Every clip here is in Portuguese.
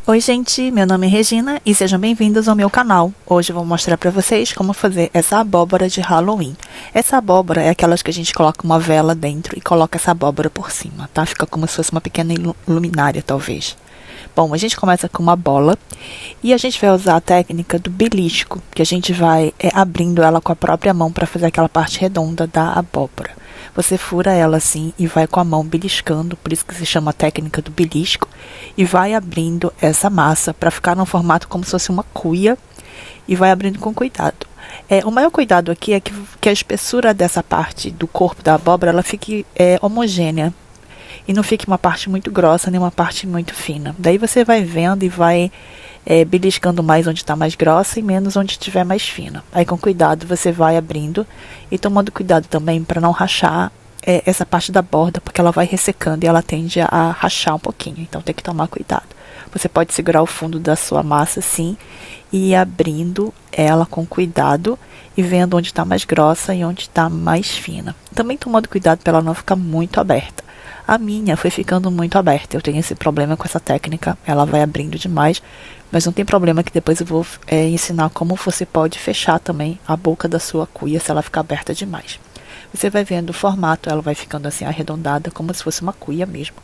Oi gente, meu nome é Regina e sejam bem-vindos ao meu canal. Hoje eu vou mostrar para vocês como fazer essa abóbora de Halloween. Essa abóbora é aquelas que a gente coloca uma vela dentro e coloca essa abóbora por cima, tá? Fica como se fosse uma pequena luminária, talvez. Bom, a gente começa com uma bola e a gente vai usar a técnica do belisco, que a gente vai abrindo ela com a própria mão para fazer aquela parte redonda da abóbora. Você fura ela assim e vai com a mão beliscando, por isso que se chama a técnica do belisco, e vai abrindo essa massa para ficar num formato como se fosse uma cuia e vai abrindo com cuidado. O maior cuidado aqui é que a espessura dessa parte do corpo da abóbora ela fique homogênea e não fique uma parte muito grossa nem uma parte muito fina. Daí você vai vendo e vai beliscando mais onde está mais grossa e menos onde estiver mais fina. Aí com cuidado você vai abrindo e tomando cuidado também para não rachar essa parte da borda, porque ela vai ressecando e ela tende a rachar um pouquinho, então tem que tomar cuidado. Você pode segurar o fundo da sua massa assim e ir abrindo ela com cuidado e vendo onde está mais grossa e onde está mais fina. Também tomando cuidado para ela não ficar muito aberta. A minha foi ficando muito aberta, eu tenho esse problema com essa técnica, ela vai abrindo demais, mas não tem problema que depois eu vou ensinar como você pode fechar também a boca da sua cuia se ela ficar aberta demais. Você vai vendo o formato, ela vai ficando assim arredondada, como se fosse uma cuia mesmo.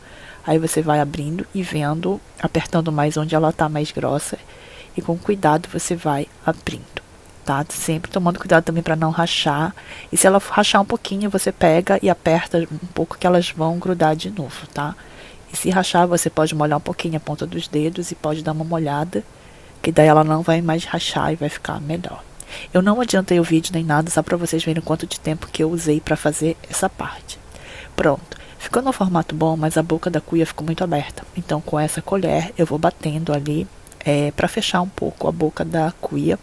Aí você vai abrindo e vendo, apertando mais onde ela está mais grossa e com cuidado você vai abrindo. Tá? Sempre tomando cuidado também para não rachar. E se ela rachar um pouquinho, você pega e aperta um pouco que elas vão grudar de novo, tá? E se rachar, você pode molhar um pouquinho a ponta dos dedos e pode dar uma molhada, que daí ela não vai mais rachar e vai ficar melhor. Eu não adiantei o vídeo nem nada, só para vocês verem quanto de tempo que eu usei para fazer essa parte. Pronto. Ficou no formato bom, mas a boca da cuia ficou muito aberta. Então, com essa colher, eu vou batendo ali para fechar um pouco a boca da cuia.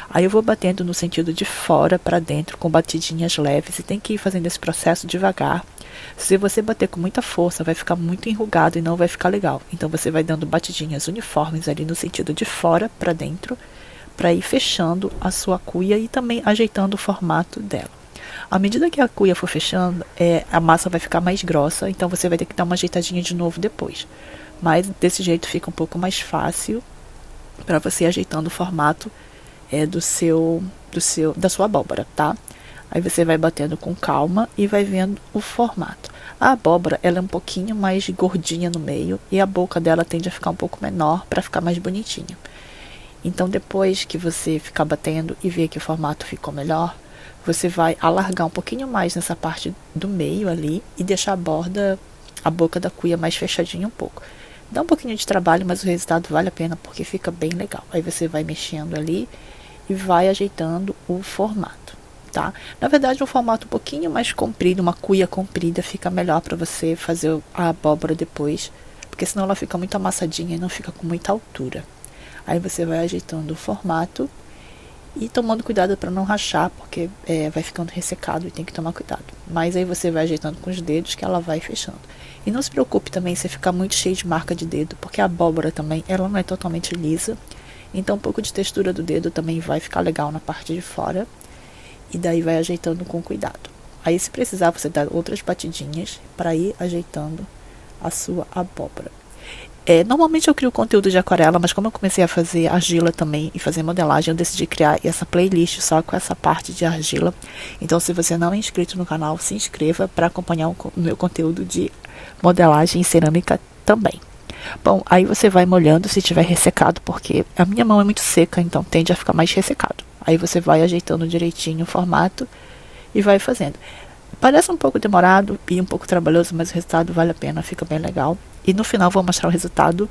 Aí eu vou batendo no sentido de fora para dentro com batidinhas leves e tem que ir fazendo esse processo devagar. Se você bater com muita força, vai ficar muito enrugado e não vai ficar legal. Então você vai dando batidinhas uniformes ali no sentido de fora para dentro para ir fechando a sua cuia e também ajeitando o formato dela. À medida que a cuia for fechando, a massa vai ficar mais grossa, então você vai ter que dar uma ajeitadinha de novo depois. Mas desse jeito fica um pouco mais fácil para você ir ajeitando o formato da sua abóbora, tá? Aí você vai batendo com calma e vai vendo o formato. A abóbora, ela é um pouquinho mais gordinha no meio e a boca dela tende a ficar um pouco menor para ficar mais bonitinha. Então, depois que você ficar batendo e ver que o formato ficou melhor, você vai alargar um pouquinho mais nessa parte do meio ali e deixar a boca da cuia mais fechadinha um pouco. Dá um pouquinho de trabalho, mas o resultado vale a pena porque fica bem legal. Aí você vai mexendo ali e vai ajeitando o formato, tá? Na verdade, um formato um pouquinho mais comprido, uma cuia comprida, fica melhor para você fazer a abóbora depois, porque senão ela fica muito amassadinha e não fica com muita altura. Aí você vai ajeitando o formato e tomando cuidado para não rachar, porque vai ficando ressecado e tem que tomar cuidado. Mas aí você vai ajeitando com os dedos que ela vai fechando. E não se preocupe também se ficar muito cheio de marca de dedo, porque a abóbora também, ela não é totalmente lisa. Então um pouco de textura do dedo também vai ficar legal na parte de fora. E daí vai ajeitando com cuidado. Aí se precisar você dá outras batidinhas para ir ajeitando a sua abóbora. Normalmente eu crio conteúdo de aquarela, mas como eu comecei a fazer argila também e fazer modelagem, eu decidi criar essa playlist só com essa parte de argila. Então, se você não é inscrito no canal, se inscreva para acompanhar o meu conteúdo de modelagem e cerâmica também. Bom, aí você vai molhando se tiver ressecado, porque a minha mão é muito seca, então tende a ficar mais ressecado. Aí você vai ajeitando direitinho o formato e vai fazendo. Parece um pouco demorado e um pouco trabalhoso, mas o resultado vale a pena, fica bem legal. E no final vou mostrar o resultado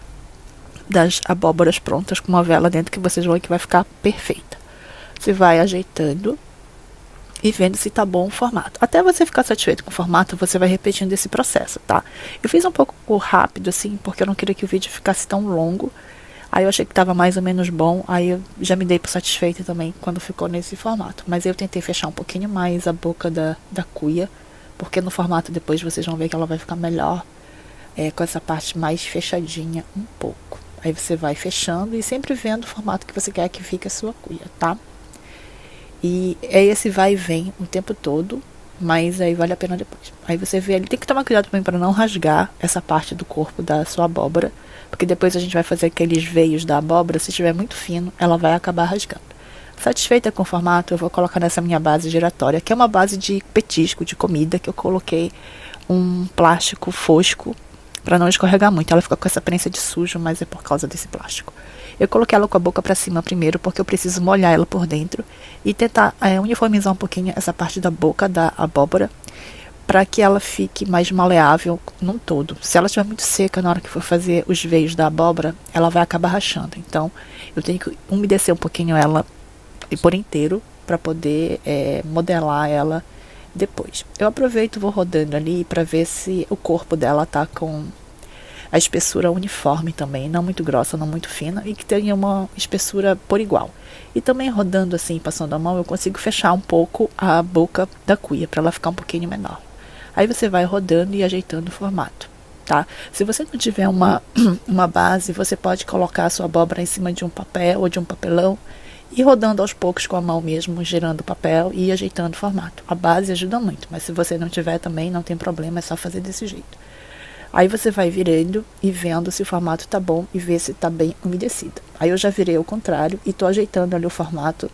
das abóboras prontas com uma vela dentro que vocês vão ver que vai ficar perfeita. Você vai ajeitando e vendo se tá bom o formato. Até você ficar satisfeito com o formato, você vai repetindo esse processo, tá? Eu fiz um pouco rápido assim, porque eu não queria que o vídeo ficasse tão longo. Aí eu achei que tava mais ou menos bom, aí eu já me dei por satisfeita também quando ficou nesse formato. Mas eu tentei fechar um pouquinho mais a boca da cuia, porque no formato depois vocês vão ver que ela vai ficar melhor, com essa parte mais fechadinha um pouco. Aí você vai fechando e sempre vendo o formato que você quer que fique a sua cuia, tá? E é esse vai e vem o tempo todo, mas aí vale a pena depois. Aí você vê ali, tem que tomar cuidado também para não rasgar essa parte do corpo da sua abóbora, porque depois a gente vai fazer aqueles veios da abóbora, se estiver muito fino, ela vai acabar rasgando. Satisfeita com o formato, eu vou colocar nessa minha base giratória, que é uma base de petisco, de comida, que eu coloquei um plástico fosco para não escorregar muito. Ela fica com essa aparência de sujo, mas é por causa desse plástico. Eu coloquei ela com a boca para cima primeiro, porque eu preciso molhar ela por dentro e tentar uniformizar um pouquinho essa parte da boca da abóbora, para que ela fique mais maleável num todo. Se ela estiver muito seca na hora que for fazer os veios da abóbora, ela vai acabar rachando. Então, eu tenho que umedecer um pouquinho ela por inteiro para poder modelar ela depois. Eu aproveito e vou rodando ali para ver se o corpo dela tá com a espessura uniforme também, não muito grossa, não muito fina, e que tenha uma espessura por igual. E também rodando assim, passando a mão, eu consigo fechar um pouco a boca da cuia para ela ficar um pouquinho menor. Aí você vai rodando e ajeitando o formato, tá? Se você não tiver uma base, você pode colocar a sua abóbora em cima de um papel ou de um papelão e rodando aos poucos com a mão mesmo, girando o papel e ajeitando o formato. A base ajuda muito, mas se você não tiver também, não tem problema, é só fazer desse jeito. Aí você vai virando e vendo se o formato tá bom e ver se tá bem umedecido. Aí eu já virei ao contrário e tô ajeitando ali o formato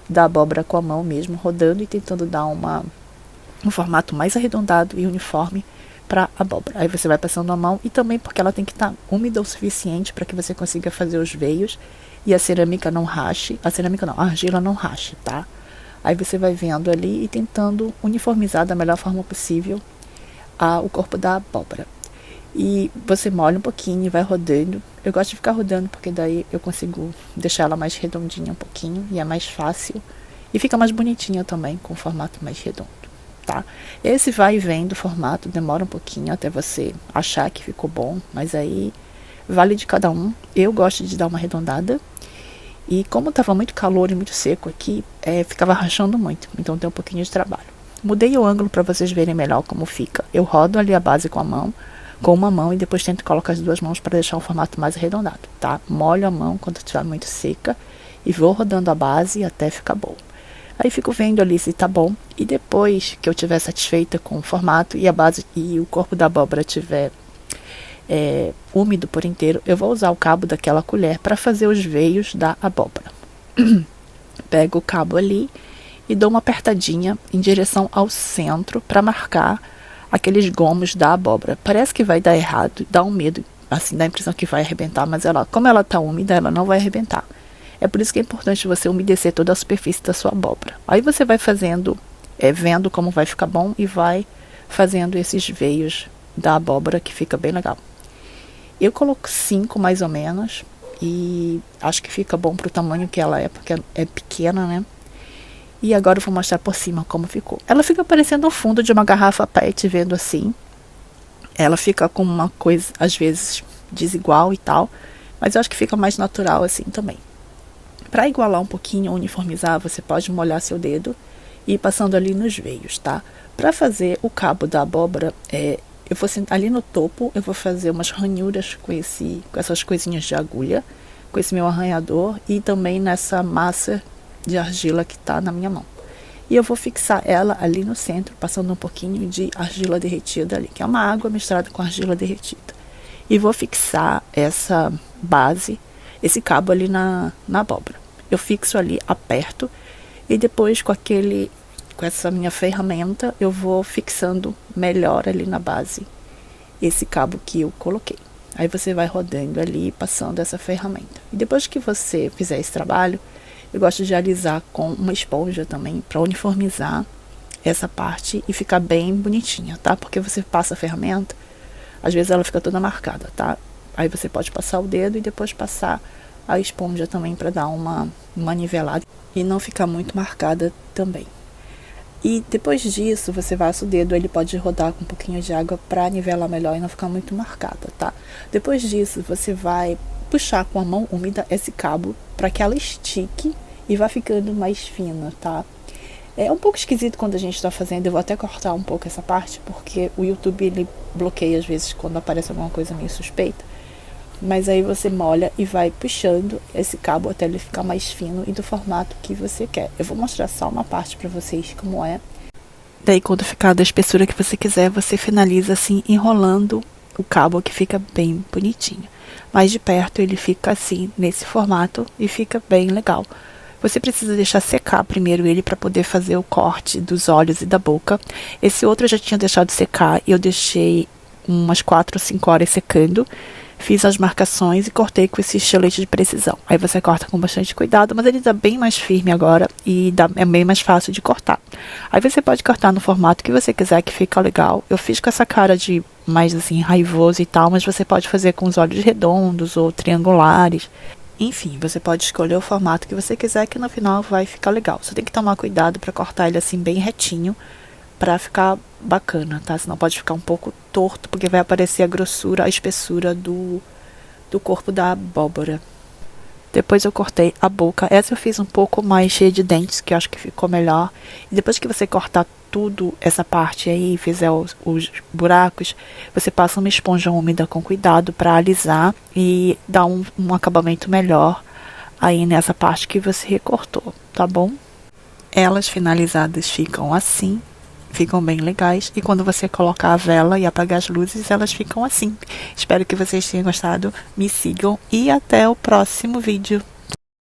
da abóbora com a mão mesmo, rodando e tentando dar um formato mais arredondado e uniforme para a abóbora. Aí você vai passando a mão e também porque ela tem que estar úmida o suficiente para que você consiga fazer os veios e a cerâmica não rache. A cerâmica não, a argila não rache, tá? Aí você vai vendo ali e tentando uniformizar da melhor forma possível o corpo da abóbora. E você molha um pouquinho e vai rodando. Eu gosto de ficar rodando porque daí eu consigo deixar ela mais redondinha um pouquinho e é mais fácil. E fica mais bonitinha também com o formato mais redondo, tá? Esse vai e vem do formato demora um pouquinho até você achar que ficou bom, mas aí vale de cada um. Eu gosto de dar uma arredondada. E como estava muito calor e muito seco aqui, ficava rachando muito, então tem um pouquinho de trabalho. Mudei o ângulo para vocês verem melhor como fica. Eu rodo ali a base com uma mão e depois tento colocar as duas mãos para deixar o formato mais arredondado, tá? Molho a mão quando estiver muito seca e vou rodando a base até ficar bom. Aí fico vendo ali se tá bom e depois que eu estiver satisfeita com o formato e a base e o corpo da abóbora estiver úmido por inteiro, eu vou usar o cabo daquela colher para fazer os veios da abóbora. Pego o cabo ali e dou uma apertadinha em direção ao centro para marcar aqueles gomos da abóbora. Parece que vai dar errado, dá um medo, assim, dá a impressão que vai arrebentar, mas como ela tá úmida, ela não vai arrebentar. É por isso que é importante você umedecer toda a superfície da sua abóbora. Aí você vai fazendo, vendo como vai ficar bom e vai fazendo esses veios da abóbora que fica bem legal. Eu coloco 5 mais ou menos e acho que fica bom pro tamanho que ela é, porque é pequena, né? E agora eu vou mostrar por cima como ficou. Ela fica parecendo o fundo de uma garrafa PET, vendo assim. Ela fica com uma coisa, às vezes, desigual e tal. Mas eu acho que fica mais natural assim também. Para igualar um pouquinho, uniformizar, você pode molhar seu dedo e ir passando ali nos veios, tá? Para fazer o cabo da abóbora, eu vou ali no topo, eu vou fazer umas ranhuras com essas coisinhas de agulha, com esse meu arranhador e também nessa massa de argila que tá na minha mão. E eu vou fixar ela ali no centro, passando um pouquinho de argila derretida ali, que é uma água misturada com argila derretida. E vou fixar essa base, esse cabo ali na abóbora. Eu fixo ali, aperto, e depois com essa minha ferramenta, eu vou fixando melhor ali na base esse cabo que eu coloquei. Aí você vai rodando ali, passando essa ferramenta. E depois que você fizer esse trabalho, eu gosto de alisar com uma esponja também, para uniformizar essa parte e ficar bem bonitinha, tá? Porque você passa a ferramenta, às vezes ela fica toda marcada, tá? Aí você pode passar o dedo e depois passar a esponja também para dar uma nivelada e não ficar muito marcada também. E depois disso, você vai o dedo, ele pode rodar com um pouquinho de água para nivelar melhor e não ficar muito marcada, tá? Depois disso, você vai puxar com a mão úmida esse cabo para que ela estique e vá ficando mais fina, tá? É um pouco esquisito quando a gente está fazendo, eu vou até cortar um pouco essa parte, porque o YouTube ele bloqueia às vezes quando aparece alguma coisa meio suspeita. Mas aí você molha e vai puxando esse cabo até ele ficar mais fino e do formato que você quer. Eu vou mostrar só uma parte para vocês como é. Daí quando ficar da espessura que você quiser, você finaliza assim, enrolando o cabo, que fica bem bonitinho. Mas de perto ele fica assim, nesse formato, e fica bem legal. Você precisa deixar secar primeiro ele para poder fazer o corte dos olhos e da boca. Esse outro eu já tinha deixado secar e eu deixei umas 4 ou 5 horas secando. Fiz as marcações e cortei com esse estilete de precisão. Aí você corta com bastante cuidado, mas ele tá bem mais firme agora e é bem mais fácil de cortar. Aí você pode cortar no formato que você quiser, que fica legal. Eu fiz com essa cara de mais assim, raivoso e tal, mas você pode fazer com os olhos redondos ou triangulares. Enfim, você pode escolher o formato que você quiser, que no final vai ficar legal. Você tem que tomar cuidado para cortar ele assim bem retinho, para ficar bacana, tá? Senão pode ficar um pouco torto, porque vai aparecer a grossura, a espessura do corpo da abóbora. Depois eu cortei a boca. Essa eu fiz um pouco mais cheia de dentes, que eu acho que ficou melhor. E depois que você cortar tudo, essa parte aí, e fizer os buracos, você passa uma esponja úmida com cuidado para alisar e dar um acabamento melhor aí nessa parte que você recortou, tá bom? Elas finalizadas ficam assim. Ficam bem legais. E quando você colocar a vela e apagar as luzes, elas ficam assim. Espero que vocês tenham gostado. Me sigam e até o próximo vídeo.